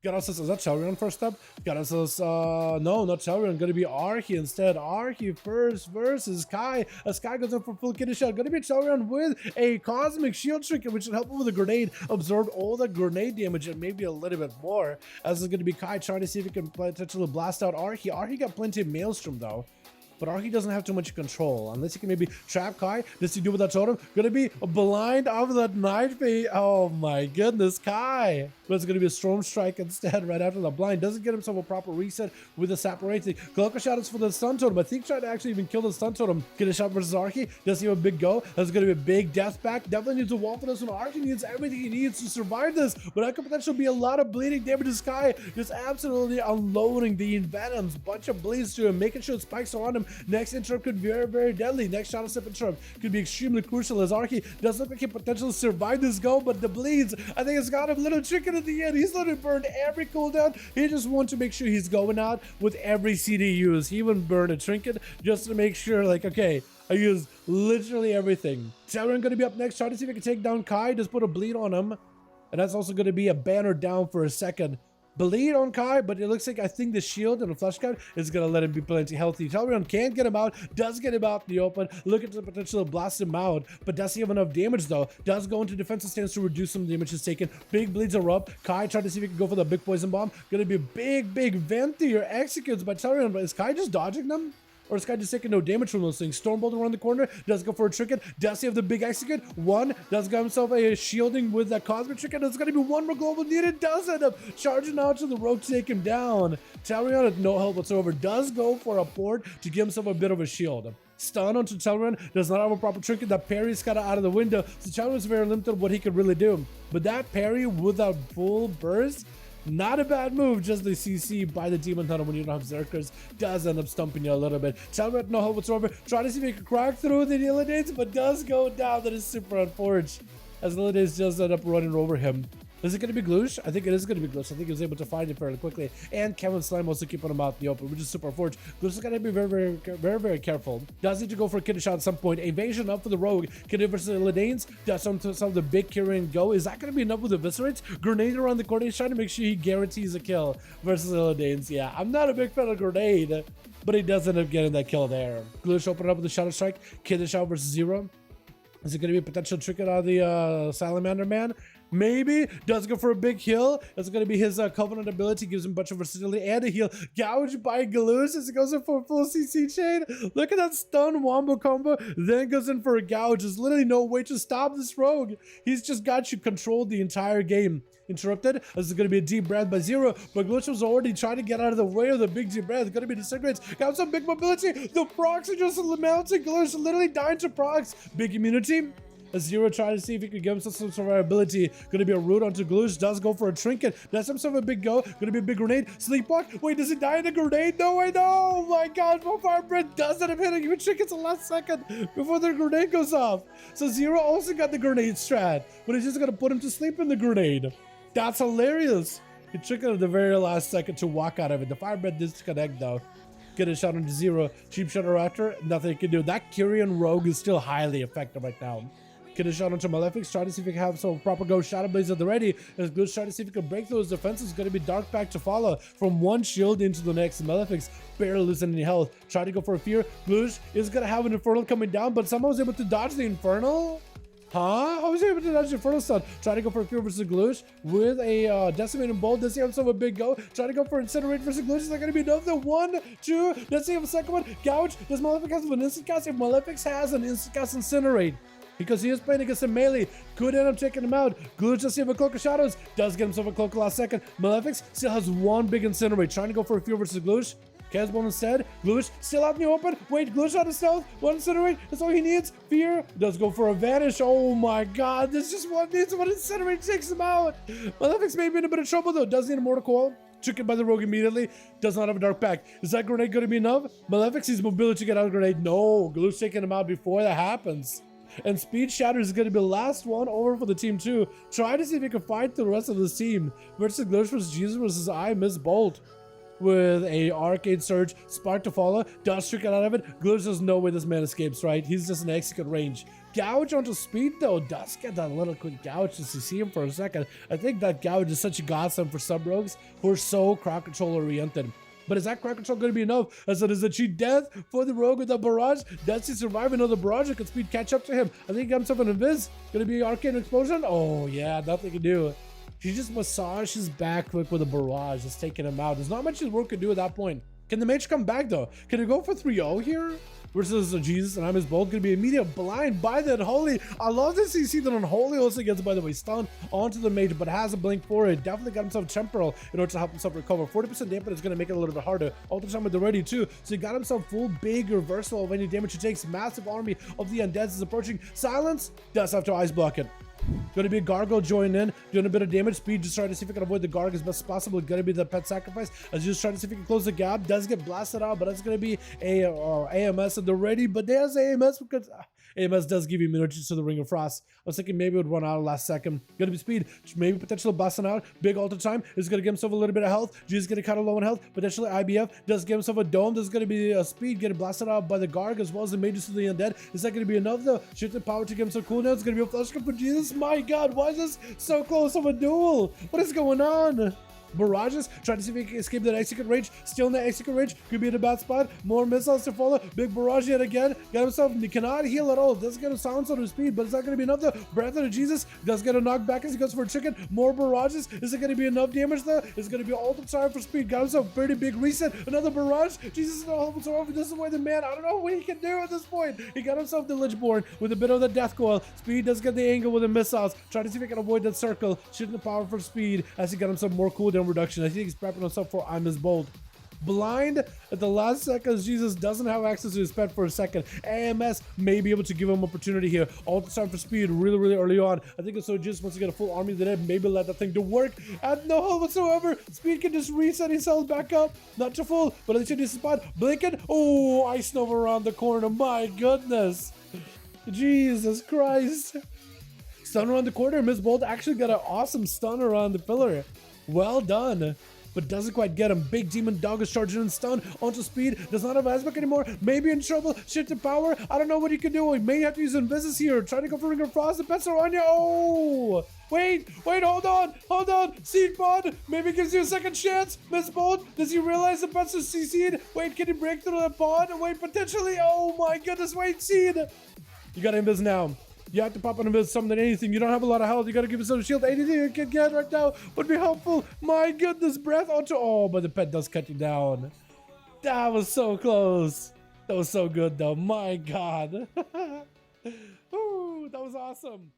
Got us, is that Chalrion first up? Got us, no, not Chalrion, gonna be Archie instead. Archie first versus Kai, as Kai goes in for full kidney shot. Gonna be Chalrion with a Cosmic Shield Trinket, which should help him with a grenade, absorb all the grenade damage and maybe a little bit more. As it's gonna be Kai trying to see if he can potentially blast out Archie. Archie got plenty of Maelstrom though. But Archie doesn't have too much control. Unless he can maybe trap Kai. Does he do with that totem? Gonna be a blind off of that Night Phase. Oh my goodness, Kai. But it's gonna be a Storm Strike instead right after the blind. Doesn't get himself a proper reset with the Saperating. Cloak of Shadows for the Stun Totem. I think tried to actually even kill the Stun Totem. Get a shot versus Archie. Does he have a big go? That's gonna be a big death back. Definitely needs a wall for this one. Archie needs everything he needs to survive this. But that could potentially be a lot of bleeding damage to Kai. Just absolutely unloading the Envenoms. Bunch of bleeds to him. Making sure it spikes around him. Next interrupt could be very, very deadly. Next Shadow Step interrupt could be extremely crucial as Archie does look like he potentially survive this go, but the bleeds, I think it's got him a little chicken at the end. He's literally burned every cooldown. He just wants to make sure he's going out with every CD used. He even burned a trinket just to make sure, like, okay, I used literally everything. Dalaran gonna be up next, trying to see if he can take down Kai, just put a bleed on him. And that's also gonna be a banner down for a second. Bleed on Kai, but it looks like I think the shield and the flesh cut is going to let him be plenty healthy. Dalaran can't get him out, does get him out in the open, look at the potential to blast him out, but does he have enough damage though? Does go into defensive stance to reduce some damage he's taken. Big bleeds are up. Kai tried to see if he can go for the big poison bomb. Going to be a big Venti or executes by Dalaran, but is Kai just dodging them? Or is Kai just taking no damage from those things? Stormbolt around the corner, does go for a trinket. Does he have the big execute? One, does get himself a shielding with that cosmic trinket. There's gonna be one more global needed. Does end up charging out to the rogue to take him down. Dalaran with no help whatsoever. Does go for a port to give himself a bit of a shield. Stun onto Dalaran, does not have a proper trinket. That parry's kind of out of the window. So Dalaran is very limited what he could really do. But that parry without full burst, not a bad move, just the CC by the Demon Hunter when you don't have Zerkers does end up stumping you a little bit. Dalaran no help whatsoever, trying to see if he can crack through the Illidates, but does go down. That is super unfortunate, as the Illidates just end up running over him. Is it going to be Gloosh? I think it is going to be Gloosh. I think he was able to find it fairly quickly. And Kevin Slime also keeping him out in the open, which is super unfortunate. Gloosh is going to be very careful. Does need to go for a kidney shot at some point. Evasion up for the rogue. Kidney versus the Illidanes. Does some of the big carrying go. Is that going to be enough with the Eviscerates? Grenade around the corner. He's trying to make sure he guarantees a kill versus the Illidanes. Yeah, I'm not a big fan of Grenade, but he does end up getting that kill there. Gloosh opening up with the Shadow Strike. Kidney shot versus Zero. Is it going to be a potential trinket out of the Salamander Man? Maybe. Does go for a big heal. It's going to be his Covenant ability. Gives him a bunch of versatility and a heal. Gouged by Galoosh as he goes in for a full CC chain. Look at that stun wombo combo. Then goes in for a gouge. There's literally no way to stop this rogue. He's just got you controlled the entire game. Interrupted. This is going to be a deep breath by Zero. But Glitch was already trying to get out of the way of the big deep breath. It's going to be disintegrates. Got some big mobility. The procs are just mounting. Glitch literally dying to procs. Big immunity. A Zero trying to see if he could give himself some survivability. Gonna be a root onto Gloosh. Does go for a trinket. That's himself a big go. Gonna be a big grenade. Sleepwalk. Wait, does he die in a grenade? No way, no! Oh my god, Fire Breath does end up hitting you. Trinkets the last second before the grenade goes off. So Zero also got the grenade strat, but he's just gonna put him to sleep in the grenade. That's hilarious. He tricketed at the very last second to walk out of it. The Fire Breath disconnect though. Get a shot onto Zero. Cheap shot after. Nothing he can do. That Kyrian Rogue is still highly effective right now. Get a shot onto Malefic's, try to see if he can have some proper go. Shadow Blaze at the ready. As Gloosh try to see if he can break those defenses. Going to be Dark Pact to follow from one shield into the next. Malefic's barely losing any health. Try to go for a fear. Gloosh is going to have an Infernal coming down, but someone was able to dodge the Infernal. Huh? How was he able to dodge the Infernal stun? Try to go for a fear versus Gloosh with a Decimating Bolt. Does he have himself a big go? Try to go for Incinerate versus Gloosh. Is that going to be enough? The 1, 2. Does he have a second one? Gouge. Does Malefic have an instant cast? If Malefic has an instant cast, Incinerate. Because he is playing against a melee, could end up taking him out. Gloosh does have a Cloak of Shadows, does get himself a Cloak last second. Malefic still has one big Incinerate, trying to go for a fear versus Gloosh. Casbon instead. Gloosh still out in the open. Wait, Gloosh out of stealth. One Incinerate, that's all he needs. Fear does go for a Vanish. Oh my god, this just one needs one Incinerate takes him out. Malefic's maybe in a bit of trouble though. Does need a Mortal Coil. Triggered by the rogue immediately. Does not have a Dark Pact. Is that grenade going to be enough? Malefic sees mobility to get out of the grenade. No, Gloosh taking him out before that happens. And Speed Shatter is going to be the last one over for the team too. Try to see if you can fight the rest of this team. Versus Gloosh versus Jesus versus I Miss Bolt. with a Arcade Surge, Spark to follow, Dust Trick out of it. Glitch, there's no way this man escapes, right? He's just an execute range. Gouge onto speed though, does get that little quick gouge just to see him for a second. I think that gouge is such a godsend for sub rogues who are so crowd control oriented. But is that crowd control going to be enough? As it is a cheat death for the rogue with the barrage. Does he survive another barrage? Could speed catch up to him? I think he got himself an invis. Going to be arcane explosion? Oh yeah, nothing to do. She just massaged his back quick with a barrage, just taking him out. There's not much his work could do at that point. Can the mage come back though? Can he go for 3-0 here? Versus Jesus and I'm his bold, gonna be immediate blind by the Unholy. I love this CC that Unholy also gets, by the way, stunned onto the mage, but has a blink for it. Definitely got himself temporal in order to help himself recover. 40% dampen is gonna make it a little bit harder. All the time with the ready too. So he got himself full big reversal of any damage he takes. Massive army of the undeads is approaching. Silence does have to ice block it. Going to be a Gargoyle join in, doing a bit of damage. Speed, just trying to see if I can avoid the Garg as best as possible. Going to be the pet sacrifice. As just trying to see if he can close the gap. Does get blasted out, but that's going to be a AMS at the ready. But there's AMS because AMS does give you immunity to the Ring of Frost. I was thinking maybe it would run out last second. Going to be speed, maybe potentially busting out. Big alter time is going to give himself a little bit of health. Jesus going to kind of low in health. Potentially IBF does give himself a dome. There's going to be a speed getting blasted out by the Garg as well as the mages to the undead. Is that going to be enough though? Shifted power to give him some cooldown. It's going to be a flash for Jesus. My God, why is this so close of a duel? What is going on? Barrages, trying to see if he can escape that execute range. Still in the execute range, could be in a bad spot. More missiles to follow. Big barrage yet again. Got himself, he cannot heal at all. Does get a silence on his speed, but it's not going to be enough though. Breath of Jesus does get a knockback as he goes for a chicken. More barrages. Is it going to be enough damage though? It's going to be all the time for speed. Got himself a pretty big reset. Another barrage. Jesus is not helping so over. This is where the man, I don't know what he can do at this point. He got himself the Lichborn with a bit of the death coil. Speed does get the angle with the missiles. Trying to see if he can avoid that circle. Shooting the power for speed as he got himself more cooldown reduction. I think he's prepping himself for I'm his bold. Blind at the last second. Jesus doesn't have access to his pet for a second. AMS may be able to give him opportunity here. All the time for speed really early on. I think it's so just wants to get a full army that maybe let that thing to work at no help whatsoever. Speed can just reset himself back up. Not to full, but at the this spot. Blinking. Oh, Ice Nova around the corner. My goodness. Jesus Christ. Stun around the corner. Miss Bolt actually got an awesome stun around the pillar. Well done. But doesn't quite get him. Big Demon Dog is charging in stun onto speed. Does not have Asbuk anymore. Maybe in trouble. Shifted power. I don't know what he can do. He may have to use Invisis here. Trying to go for Ring of Frost. The pets are on you. Oh! Wait, hold on. Seed Pod maybe gives you a second chance. Miss Bolt, does he realize the pets are CC'd? Wait, can he break through the pod? Wait, potentially. Oh my goodness, wait, Seed. You got Invis now. You have to pop on him with something, anything. You don't have a lot of health. You got to give yourself a shield. Anything you can get right now would be helpful. My goodness, breath onto. Oh, but the pet does cut you down. That was so close. That was so good, though. My God. Ooh, that was awesome.